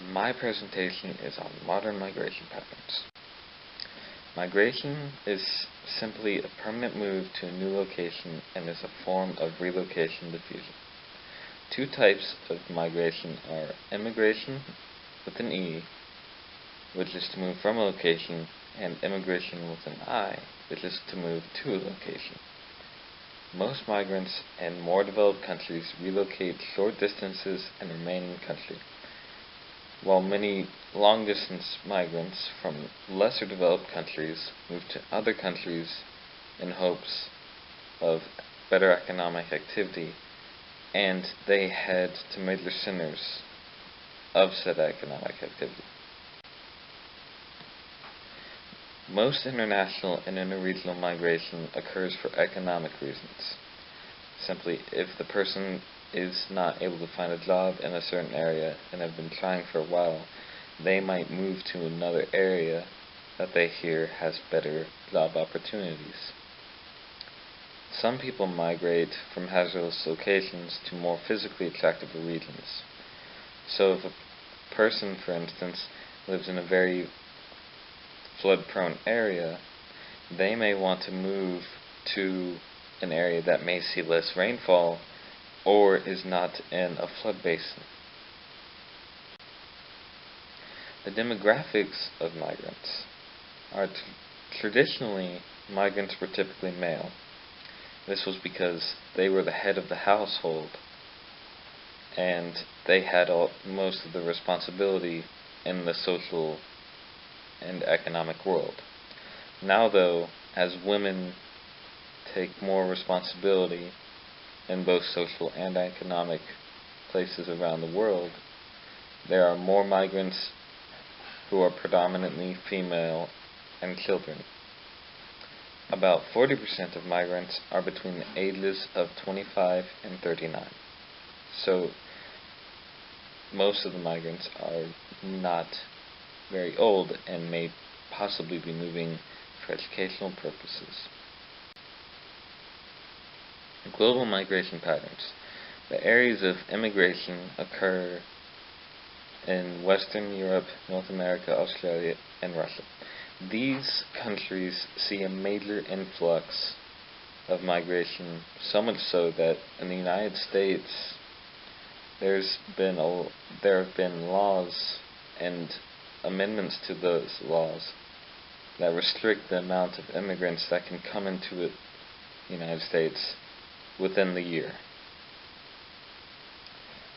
My presentation is on modern migration patterns. Migration is simply a permanent move to a new location and is a form of relocation diffusion. Two types of migration are immigration with an E, which is to move from a location, and immigration with an I, which is to move to a location. Most migrants in more developed countries relocate short distances and remain in country, while many long-distance migrants from lesser developed countries move to other countries in hopes of better economic activity, and they head to major centers of said economic activity. Most international and interregional migration occurs for economic reasons. Simply, if the person is not able to find a job in a certain area and have been trying for a while, they might move to another area that they hear has better job opportunities. Some people migrate from hazardous locations to more physically attractive regions. So if a person, for instance, lives in a very flood-prone area, they may want to move to an area that may see less rainfall or is not in a flood basin. The demographics of migrants are traditionally, migrants were typically male. This was because they were the head of the household and they had most of the responsibility in the social and economic world. Now though, as women take more responsibility in both social and economic places around the world, there are more migrants who are predominantly female and children. About 40% of migrants are between the ages of 25 and 39. So most of the migrants are not very old and may possibly be moving for educational purposes. Global migration patterns. The areas of immigration occur in Western Europe, North America, Australia, and Russia. These countries see a major influx of migration, so much so that in the United States there have been laws and amendments to those laws that restrict the amount of immigrants that can come into the United States within the year.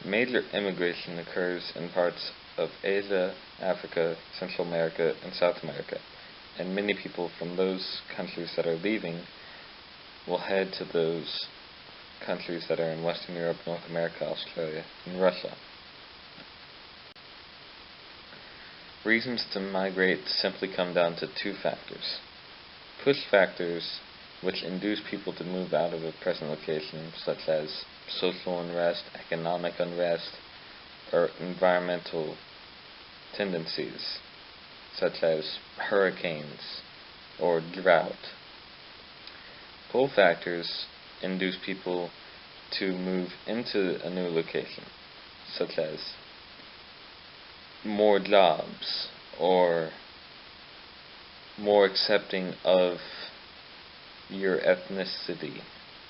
Major immigration occurs in parts of Asia, Africa, Central America, and South America, and many people from those countries that are leaving will head to those countries that are in Western Europe, North America, Australia, and Russia. Reasons to migrate simply come down to two factors. Push factors, which induce people to move out of a present location, such as social unrest, economic unrest, or environmental tendencies, such as hurricanes or drought. Pull factors induce people to move into a new location, such as more jobs or more accepting of your ethnicity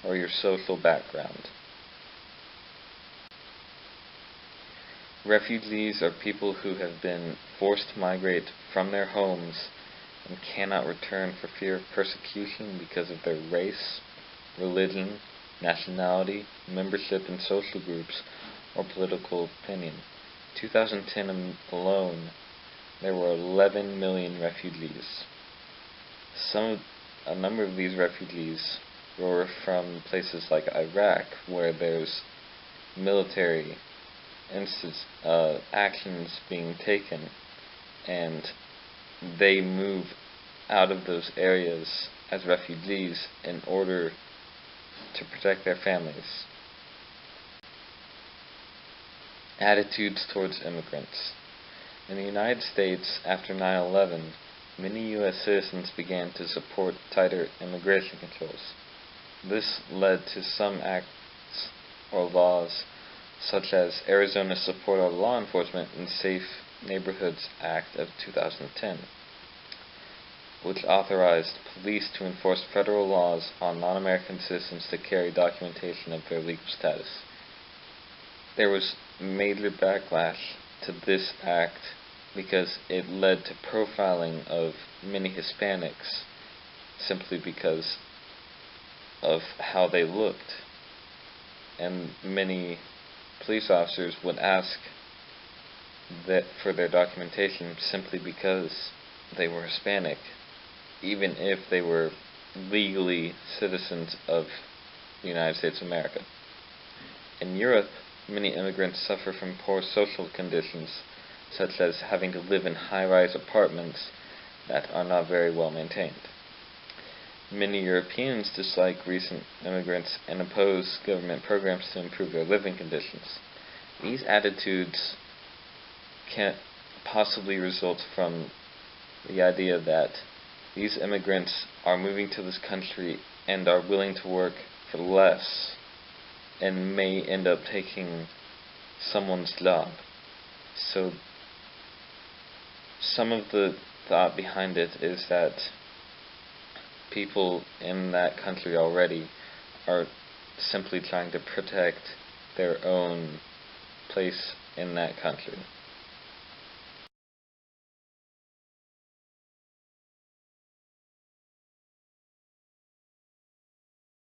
or your social background. Refugees are people who have been forced to migrate from their homes and cannot return for fear of persecution because of their race, religion, nationality, membership in social groups, or political opinion. 2010 alone, there were 11 million refugees. A number of these refugees were from places like Iraq, where there's military actions being taken, and they move out of those areas as refugees in order to protect their families. Attitudes towards immigrants. In the United States, after 9/11, many U.S. citizens began to support tighter immigration controls. This led to some acts or laws such as Arizona's Support of Law Enforcement and Safe Neighborhoods Act of 2010, which authorized police to enforce federal laws on non-American citizens to carry documentation of their legal status. There was major backlash to this act because it led to profiling of many Hispanics simply because of how they looked. And many police officers would ask that for their documentation simply because they were Hispanic, even if they were legally citizens of the United States of America. In Europe, many immigrants suffer from poor social conditions, such as having to live in high-rise apartments that are not very well maintained. Many Europeans dislike recent immigrants and oppose government programs to improve their living conditions. These attitudes can possibly result from the idea that these immigrants are moving to this country and are willing to work for less and may end up taking someone's job. So some of the thought behind it is that people in that country already are simply trying to protect their own place in that country.